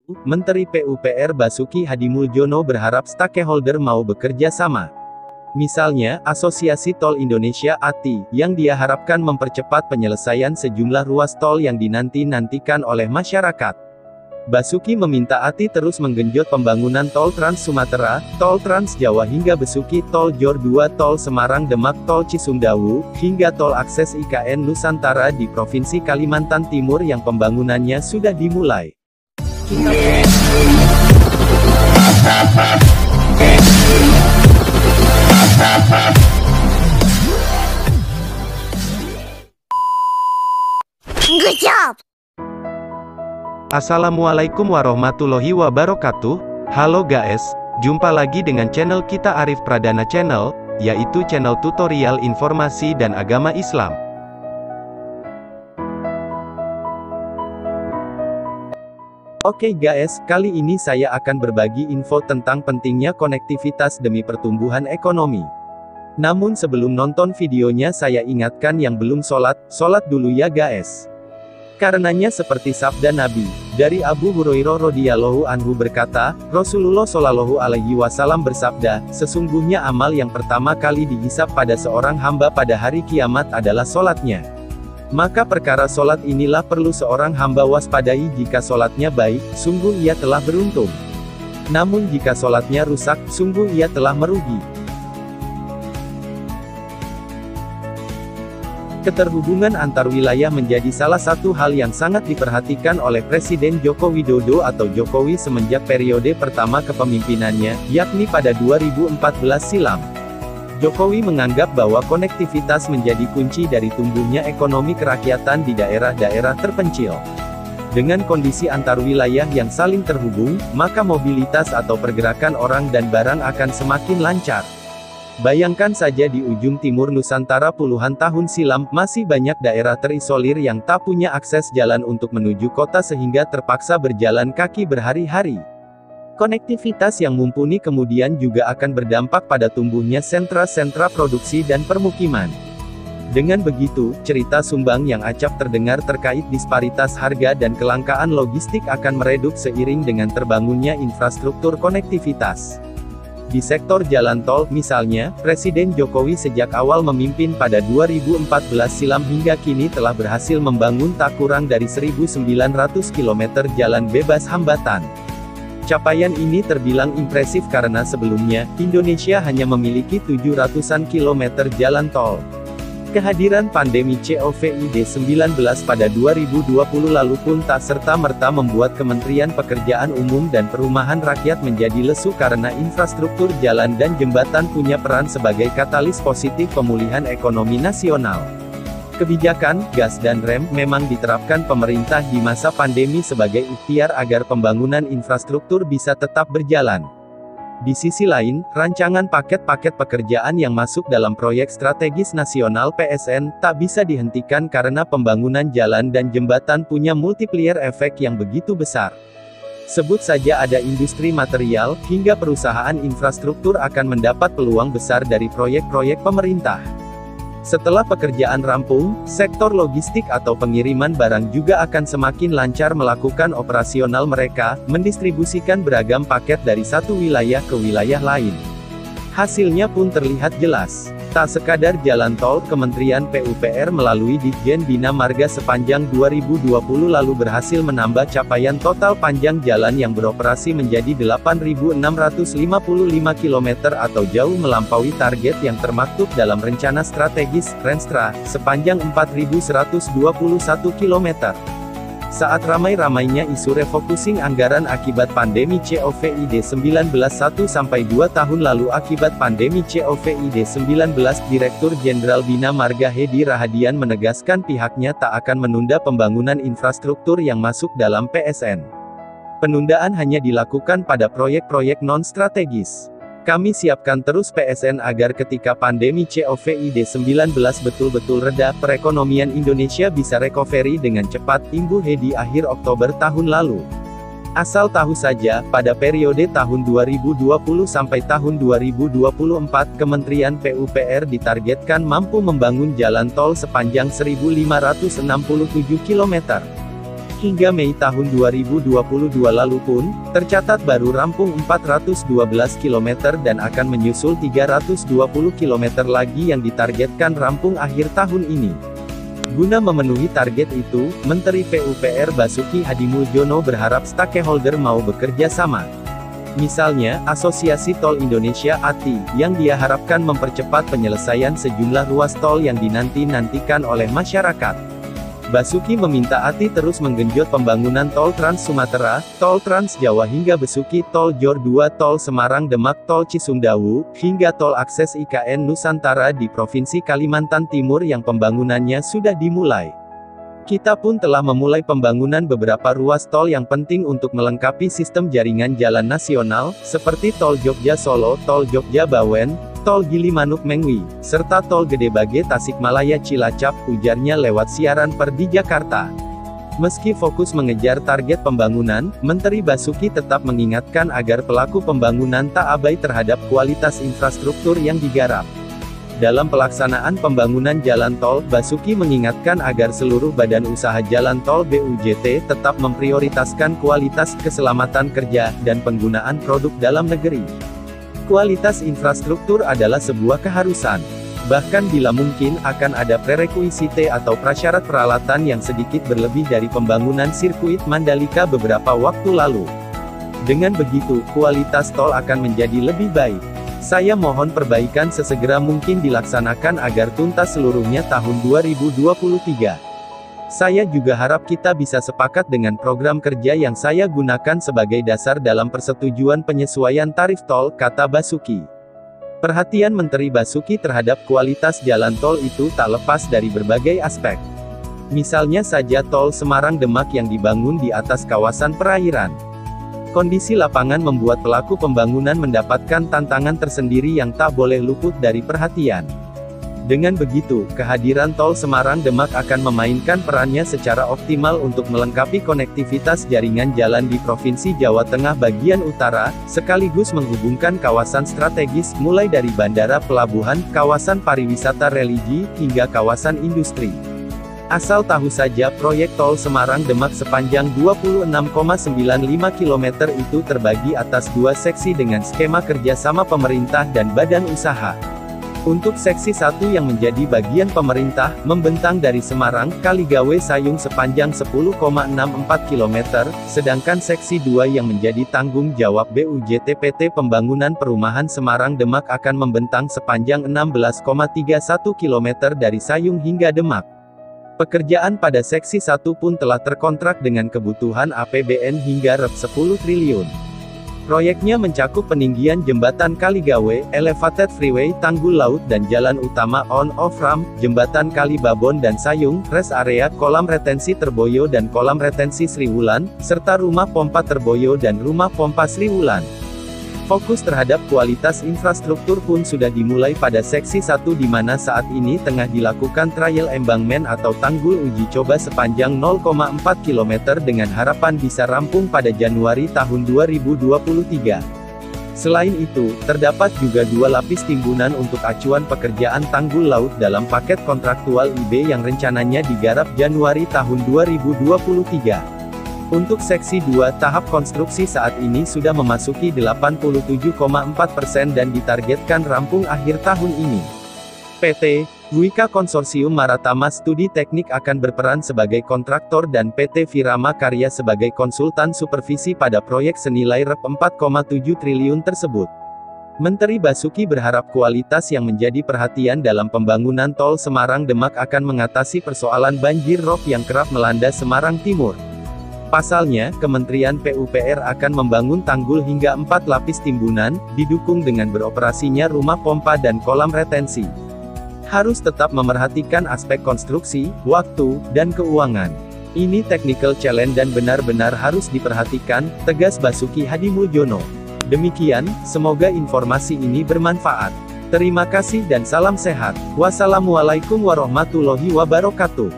Menteri PUPR Basuki Hadimuljono berharap stakeholder mau bekerja sama. Misalnya, Asosiasi Tol Indonesia (ATI), yang dia harapkan mempercepat penyelesaian sejumlah ruas tol yang dinanti-nantikan oleh masyarakat. Basuki meminta ATI terus menggenjot pembangunan Tol Trans Sumatera, Tol Trans Jawa hingga Besuki, Tol Jor 2, Tol Semarang Demak, Tol Cisumdawu, hingga Tol Akses IKN Nusantara di Provinsi Kalimantan Timur yang pembangunannya sudah dimulai. Good job! Assalamualaikum warahmatullahi wabarakatuh. Halo guys, jumpa lagi dengan channel kita Arif Pradana Channel, yaitu channel tutorial informasi dan agama Islam. Oke guys, kali ini saya akan berbagi info tentang pentingnya konektivitas demi pertumbuhan ekonomi. Namun sebelum nonton videonya saya ingatkan yang belum sholat dulu ya guys. Karenanya seperti sabda Nabi, dari Abu Hurairah radhiyallahu anhu berkata, Rasulullah shallallahu alaihi wasallam bersabda, sesungguhnya amal yang pertama kali dihisab pada seorang hamba pada hari kiamat adalah sholatnya. Maka perkara sholat inilah perlu seorang hamba waspadai. Jika sholatnya baik, sungguh ia telah beruntung. Namun jika sholatnya rusak, sungguh ia telah merugi. Keterhubungan antar wilayah menjadi salah satu hal yang sangat diperhatikan oleh Presiden Joko Widodo atau Jokowi semenjak periode pertama kepemimpinannya, yakni pada 2014 silam. Jokowi menganggap bahwa konektivitas menjadi kunci dari tumbuhnya ekonomi kerakyatan di daerah-daerah terpencil. Dengan kondisi antar wilayah yang saling terhubung, maka mobilitas atau pergerakan orang dan barang akan semakin lancar. Bayangkan saja di ujung timur Nusantara puluhan tahun silam, masih banyak daerah terisolir yang tak punya akses jalan untuk menuju kota sehingga terpaksa berjalan kaki berhari-hari. Konektivitas yang mumpuni kemudian juga akan berdampak pada tumbuhnya sentra-sentra produksi dan permukiman. Dengan begitu, cerita sumbang yang acap terdengar terkait disparitas harga dan kelangkaan logistik akan meredup seiring dengan terbangunnya infrastruktur konektivitas. Di sektor jalan tol, misalnya, Presiden Jokowi sejak awal memimpin pada 2014 silam hingga kini telah berhasil membangun tak kurang dari 1.900 km jalan bebas hambatan. Capaian ini terbilang impresif karena sebelumnya, Indonesia hanya memiliki 700-an kilometer jalan tol. Kehadiran pandemi COVID-19 pada 2020 lalu pun tak serta-merta membuat Kementerian Pekerjaan Umum dan Perumahan Rakyat menjadi lesu karena infrastruktur jalan dan jembatan punya peran sebagai katalis positif pemulihan ekonomi nasional. Kebijakan, gas dan rem, memang diterapkan pemerintah di masa pandemi sebagai ikhtiar agar pembangunan infrastruktur bisa tetap berjalan. Di sisi lain, rancangan paket-paket pekerjaan yang masuk dalam proyek strategis nasional PSN, tak bisa dihentikan karena pembangunan jalan dan jembatan punya multiplier efek yang begitu besar. Sebut saja ada industri material, hingga perusahaan infrastruktur akan mendapat peluang besar dari proyek-proyek pemerintah. Setelah pekerjaan rampung, sektor logistik atau pengiriman barang juga akan semakin lancar melakukan operasional mereka, mendistribusikan beragam paket dari satu wilayah ke wilayah lain. Hasilnya pun terlihat jelas. Tak sekadar jalan tol, Kementerian PUPR melalui Ditjen Bina Marga sepanjang 2020 lalu berhasil menambah capaian total panjang jalan yang beroperasi menjadi 8.655 km atau jauh melampaui target yang termaktub dalam rencana strategis, Renstra, sepanjang 4.121 km. Saat ramai-ramainya isu refocusing anggaran akibat pandemi COVID-19 1–2 tahun lalu akibat pandemi COVID-19, Direktur Jenderal Bina Marga Hedi Rahadian menegaskan pihaknya tak akan menunda pembangunan infrastruktur yang masuk dalam PSN. Penundaan hanya dilakukan pada proyek-proyek non-strategis. Kami siapkan terus PSN agar ketika pandemi COVID-19 betul-betul reda, perekonomian Indonesia bisa recovery dengan cepat, imbuh Hedi akhir Oktober tahun lalu. Asal tahu saja, pada periode tahun 2020 sampai tahun 2024, Kementerian PUPR ditargetkan mampu membangun jalan tol sepanjang 1.567 km. Hingga Mei tahun 2022 lalu pun, tercatat baru rampung 412 km dan akan menyusul 320 km lagi yang ditargetkan rampung akhir tahun ini. Guna memenuhi target itu, Menteri PUPR Basuki Hadimuljono berharap stakeholder mau bekerja sama. Misalnya, Asosiasi Tol Indonesia (ATI), yang dia harapkan mempercepat penyelesaian sejumlah ruas tol yang dinanti-nantikan oleh masyarakat. Basuki meminta ATI terus menggenjot pembangunan Tol Trans Sumatera, Tol Trans Jawa hingga Besuki, Tol Jor 2, Tol Semarang Demak, Tol Cisumdawu, hingga Tol Akses IKN Nusantara di Provinsi Kalimantan Timur yang pembangunannya sudah dimulai. Kita pun telah memulai pembangunan beberapa ruas tol yang penting untuk melengkapi sistem jaringan jalan nasional, seperti Tol Jogja-Solo, Tol Jogja-Bawen, Tol Gilimanuk-Mengwi, serta Tol Gedebage Tasikmalaya-Cilacap, ujarnya lewat siaran per di Jakarta. Meski fokus mengejar target pembangunan, Menteri Basuki tetap mengingatkan agar pelaku pembangunan tak abai terhadap kualitas infrastruktur yang digarap. Dalam pelaksanaan pembangunan jalan tol, Basuki mengingatkan agar seluruh badan usaha jalan tol BUJT tetap memprioritaskan kualitas, keselamatan kerja, dan penggunaan produk dalam negeri. Kualitas infrastruktur adalah sebuah keharusan. Bahkan bila mungkin, akan ada prerequisite atau prasyarat peralatan yang sedikit berlebih dari pembangunan sirkuit Mandalika beberapa waktu lalu. Dengan begitu, kualitas tol akan menjadi lebih baik. Saya mohon perbaikan sesegera mungkin dilaksanakan agar tuntas seluruhnya tahun 2023. Saya juga harap kita bisa sepakat dengan program kerja yang saya gunakan sebagai dasar dalam persetujuan penyesuaian tarif tol, kata Basuki. Perhatian Menteri Basuki terhadap kualitas jalan tol itu tak lepas dari berbagai aspek. Misalnya saja Tol Semarang-Demak yang dibangun di atas kawasan perairan. Kondisi lapangan membuat pelaku pembangunan mendapatkan tantangan tersendiri yang tak boleh luput dari perhatian. Dengan begitu, kehadiran Tol Semarang-Demak akan memainkan perannya secara optimal untuk melengkapi konektivitas jaringan jalan di Provinsi Jawa Tengah bagian utara, sekaligus menghubungkan kawasan strategis, mulai dari bandara, pelabuhan, kawasan pariwisata religi, hingga kawasan industri. Asal tahu saja, proyek Tol Semarang-Demak sepanjang 26,95 km itu terbagi atas dua seksi dengan skema kerjasama pemerintah dan badan usaha. Untuk seksi 1 yang menjadi bagian pemerintah, membentang dari Semarang, Kaligawe Sayung sepanjang 10,64 km, sedangkan seksi 2 yang menjadi tanggung jawab BUJT PT Pembangunan Perumahan Semarang-Demak akan membentang sepanjang 16,31 km dari Sayung hingga Demak. Pekerjaan pada seksi 1 pun telah terkontrak dengan kebutuhan APBN hingga Rp10 triliun. Proyeknya mencakup peninggian jembatan Kaligawe, elevated freeway, tanggul laut dan jalan utama on-off ramp, jembatan Kali Babon dan Sayung, rest area, kolam retensi Terboyo dan kolam retensi Sriwulan, serta rumah pompa Terboyo dan rumah pompa Sriwulan. Fokus terhadap kualitas infrastruktur pun sudah dimulai pada seksi 1 di mana saat ini tengah dilakukan trial embankment atau tanggul uji coba sepanjang 0,4 km dengan harapan bisa rampung pada Januari tahun 2023. Selain itu, terdapat juga 2 lapis timbunan untuk acuan pekerjaan tanggul laut dalam paket kontraktual IB yang rencananya digarap Januari tahun 2023. Untuk seksi 2, tahap konstruksi saat ini sudah memasuki 87,4% dan ditargetkan rampung akhir tahun ini. PT Wika Konsorsium Maratama Studi Teknik akan berperan sebagai kontraktor dan PT Virama Karya sebagai konsultan supervisi pada proyek senilai Rp4,7 triliun tersebut. Menteri Basuki berharap kualitas yang menjadi perhatian dalam pembangunan Tol Semarang-Demak akan mengatasi persoalan banjir rob yang kerap melanda Semarang Timur. Pasalnya, Kementerian PUPR akan membangun tanggul hingga 4 lapis timbunan, didukung dengan beroperasinya rumah pompa dan kolam retensi. Harus tetap memerhatikan aspek konstruksi, waktu, dan keuangan. Ini technical challenge dan benar-benar harus diperhatikan, tegas Basuki Hadimuljono. Demikian, semoga informasi ini bermanfaat. Terima kasih dan salam sehat. Wassalamualaikum warahmatullahi wabarakatuh.